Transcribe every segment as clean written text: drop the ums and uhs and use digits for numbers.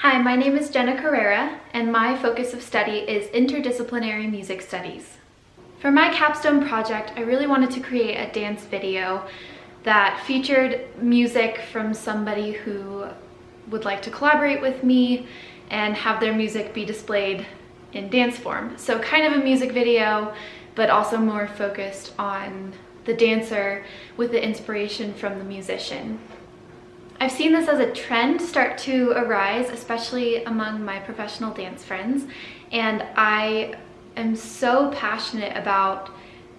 Hi, my name is Jenna Carara, and my focus of study is interdisciplinary music studies. For my capstone project, I really wanted to create a dance video that featured music from somebody who would like to collaborate with me and have their music be displayed in dance form. So kind of a music video, but also more focused on the dancer with the inspiration from the musician. I've seen this as a trend start to arise, especially among my professional dance friends, and I am so passionate about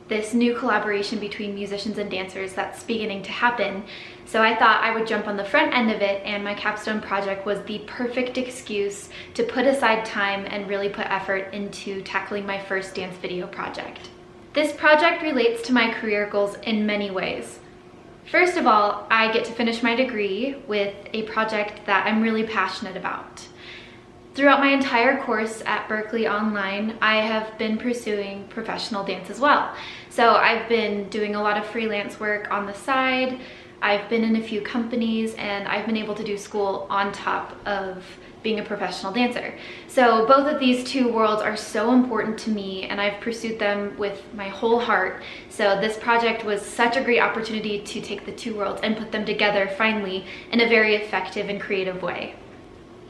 this new collaboration between musicians and dancers that's beginning to happen. So I thought I would jump on the front end of it, and my capstone project was the perfect excuse to put aside time and really put effort into tackling my first dance video project. This project relates to my career goals in many ways. First of all, I get to finish my degree with a project that I'm really passionate about. Throughout my entire course at Berklee online, I have been pursuing professional dance as well. So I've been doing a lot of freelance work on the side, I've been in a few companies, and I've been able to do school on top of being a professional dancer. So both of these two worlds are so important to me, and I've pursued them with my whole heart. So this project was such a great opportunity to take the two worlds and put them together finally in a very effective and creative way.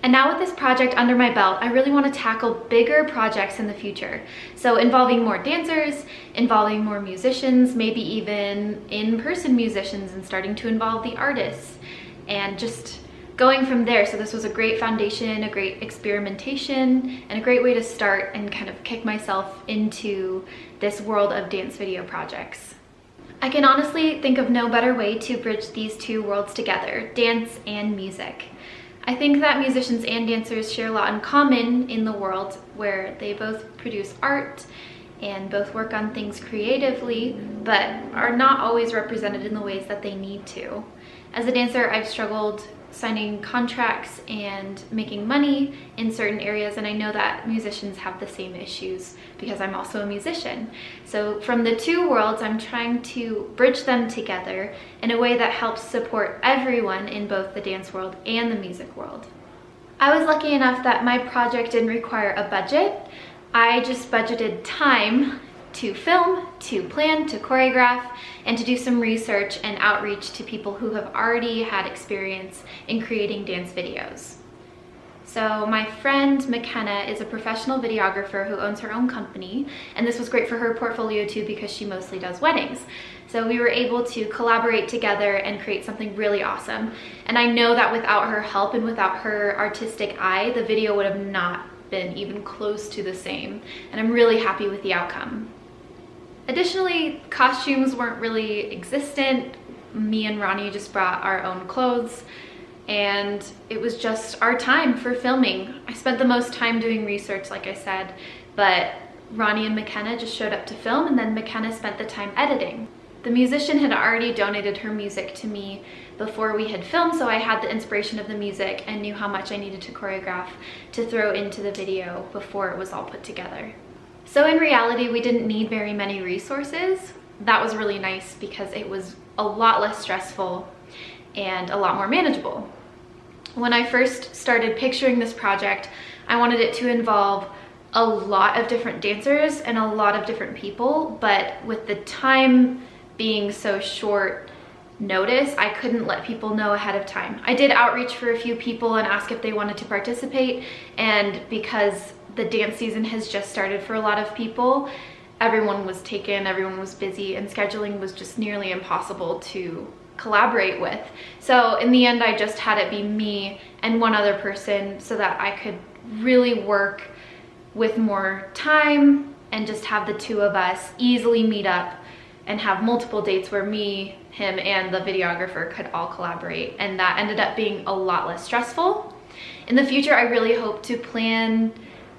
And now with this project under my belt, I really want to tackle bigger projects in the future. So involving more dancers, involving more musicians, maybe even in-person musicians, and starting to involve the artists, and just going from there. So this was a great foundation, a great experimentation, and a great way to start and kind of kick myself into this world of dance video projects. I can honestly think of no better way to bridge these two worlds together, dance and music. I think that musicians and dancers share a lot in common in the world, where they both produce art and both work on things creatively, but are not always represented in the ways that they need to. As a dancer, I've struggled signing contracts and making money in certain areas, and I know that musicians have the same issues because I'm also a musician. So from the two worlds, I'm trying to bridge them together in a way that helps support everyone in both the dance world and the music world. I was lucky enough that my project didn't require a budget. I just budgeted time to film, to plan, to choreograph, and to do some research and outreach to people who have already had experience in creating dance videos. So my friend Mckenna is a professional videographer who owns her own company, and this was great for her portfolio too because she mostly does weddings. So we were able to collaborate together and create something really awesome. And I know that without her help and without her artistic eye, the video would have not been even close to the same, and I'm really happy with the outcome. Additionally, costumes weren't really existent. Me and Rony just brought our own clothes, and it was just our time for filming. I spent the most time doing research, like I said, but Rony and Mckenna just showed up to film, and then Mckenna spent the time editing. The musician had already donated her music to me before we had filmed, so I had the inspiration of the music and knew how much I needed to choreograph to throw into the video before it was all put together. So in reality, we didn't need very many resources. That was really nice because it was a lot less stressful and a lot more manageable. When I first started picturing this project, I wanted it to involve a lot of different dancers and a lot of different people, but with the time being so short notice, I couldn't let people know ahead of time. I did outreach for a few people and ask if they wanted to participate, and because the dance season has just started for a lot of people, everyone was taken, everyone was busy, and scheduling was just nearly impossible to collaborate with. So in the end, I just had it be me and one other person so that I could really work with more time and just have the two of us easily meet up and have multiple dates where me, him, and the videographer could all collaborate, and that ended up being a lot less stressful. In the future, I really hope to plan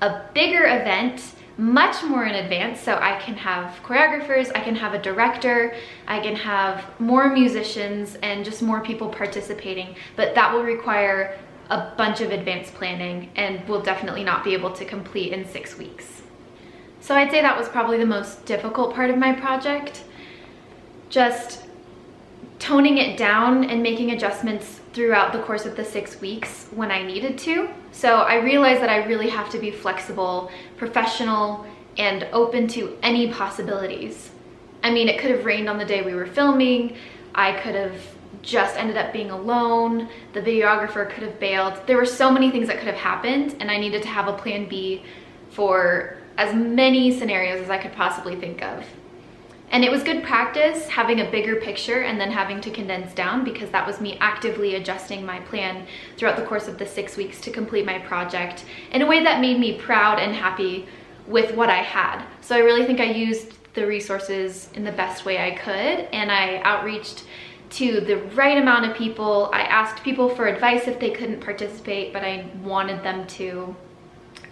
a bigger event much more in advance, so I can have choreographers, I can have a director, I can have more musicians, and just more people participating, but that will require a bunch of advanced planning and will definitely not be able to complete in 6 weeks. So I'd say that was probably the most difficult part of my project. Just toning it down and making adjustments throughout the course of the 6 weeks when I needed to. So I realized that I really have to be flexible, professional, and open to any possibilities. I mean, it could have rained on the day we were filming. I could have just ended up being alone. The videographer could have bailed. There were so many things that could have happened, and I needed to have a plan B for as many scenarios as I could possibly think of. And it was good practice having a bigger picture and then having to condense down, because that was me actively adjusting my plan throughout the course of the 6 weeks to complete my project in a way that made me proud and happy with what I had. So I really think I used the resources in the best way I could, and I outreached to the right amount of people. I asked people for advice if they couldn't participate, but I wanted them to.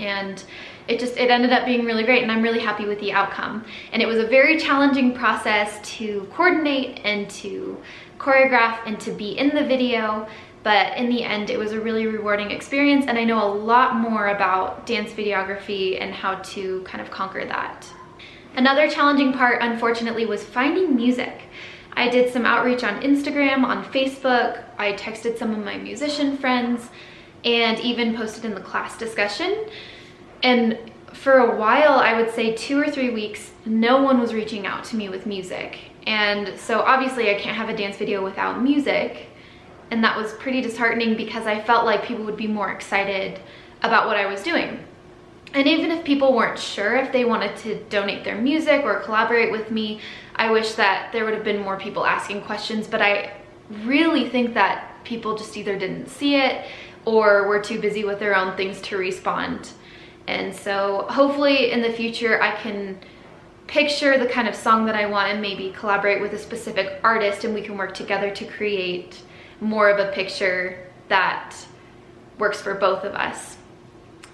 And it ended up being really great, and I'm really happy with the outcome. And it was a very challenging process to coordinate and to choreograph and to be in the video, but in the end it was a really rewarding experience, and I know a lot more about dance videography and how to kind of conquer that. Another challenging part, unfortunately, was finding music. I did some outreach on Instagram, on Facebook, I texted some of my musician friends, and even posted in the class discussion. And for a while, I would say 2 or 3 weeks, no one was reaching out to me with music. And so obviously I can't have a dance video without music. And that was pretty disheartening, because I felt like people would be more excited about what I was doing. And even if people weren't sure if they wanted to donate their music or collaborate with me, I wish that there would have been more people asking questions, but I really think that people just either didn't see it or were too busy with their own things to respond. And so hopefully in the future I can picture the kind of song that I want and maybe collaborate with a specific artist, and we can work together to create more of a picture that works for both of us.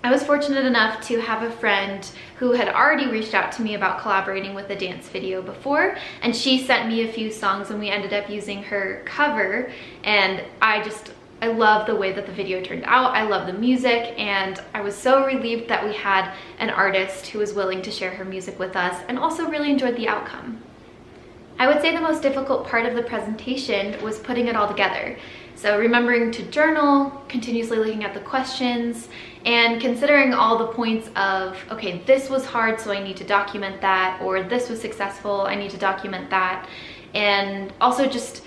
I was fortunate enough to have a friend who had already reached out to me about collaborating with a dance video before, and she sent me a few songs, and we ended up using her cover, and I love the way that the video turned out. I love the music, and I was so relieved that we had an artist who was willing to share her music with us, and also really enjoyed the outcome. I would say the most difficult part of the presentation was putting it all together. So remembering to journal, continuously looking at the questions, and considering all the points of, okay, this was hard, so I need to document that, or this was successful, I need to document that, and also just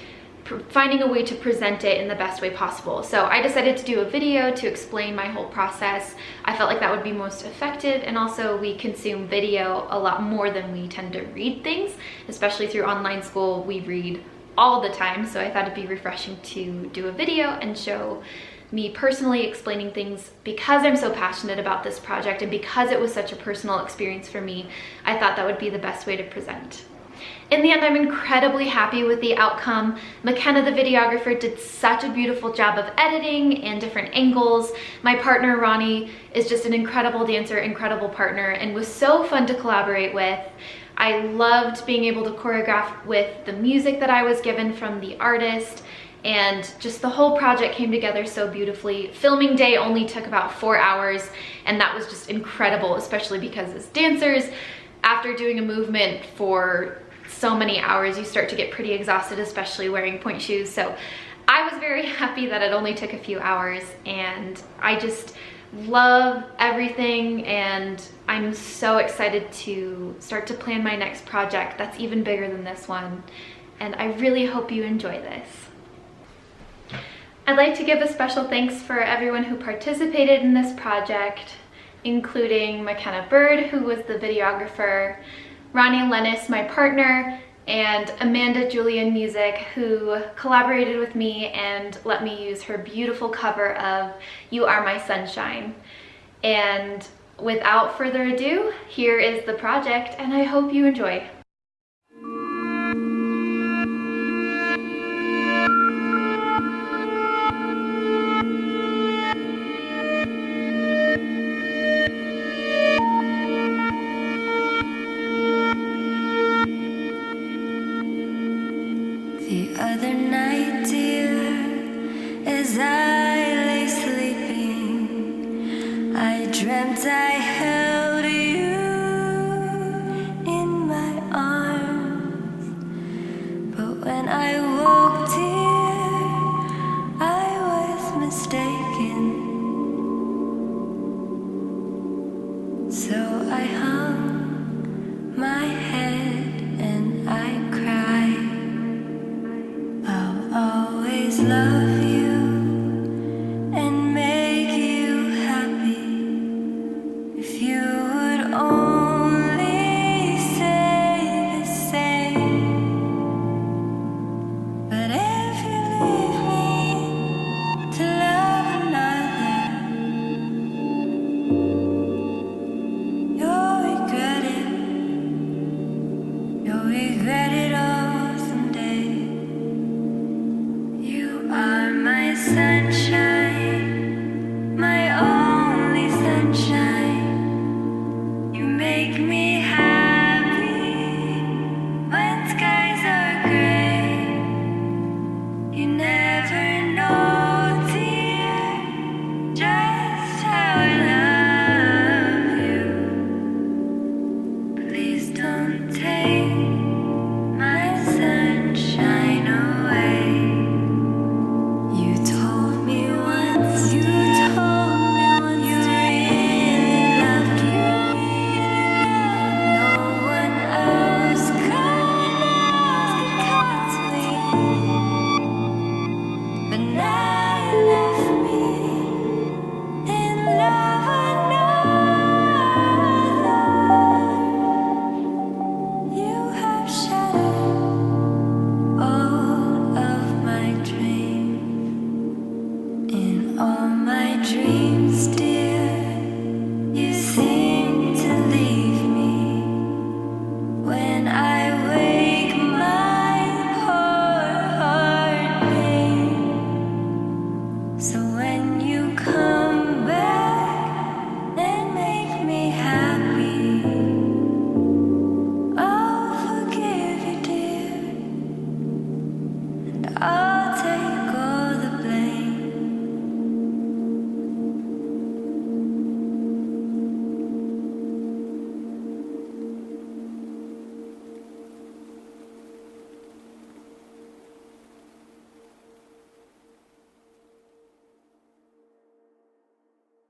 finding a way to present it in the best way possible. So I decided to do a video to explain my whole process. I felt like that would be most effective, and also we consume video a lot more than we tend to read things, especially through online school. We read all the time, so I thought it'd be refreshing to do a video and show me personally explaining things. Because I'm so passionate about this project and because it was such a personal experience for me, I thought that would be the best way to present. In the end, I'm incredibly happy with the outcome. Mckenna, the videographer, did such a beautiful job of editing and different angles. My partner, Rony, is just an incredible dancer, incredible partner, and was so fun to collaborate with. I loved being able to choreograph with the music that I was given from the artist, and just the whole project came together so beautifully. Filming day only took about 4 hours, and that was just incredible, especially because as dancers, after doing a movement for so many hours, you start to get pretty exhausted, especially wearing point shoes. So I was very happy that it only took a few hours, and I just love everything, and I'm so excited to start to plan my next project that's even bigger than this one, and I really hope you enjoy this. I'd like to give a special thanks for everyone who participated in this project, including Mckenna Bird, who was the videographer, Rony and Lenis, my partner, and Amanda Julian Music, who collaborated with me and let me use her beautiful cover of You Are My Sunshine. And without further ado, here is the project, and I hope you enjoy. The other night, dear, as I lay sleeping, I dreamt I heard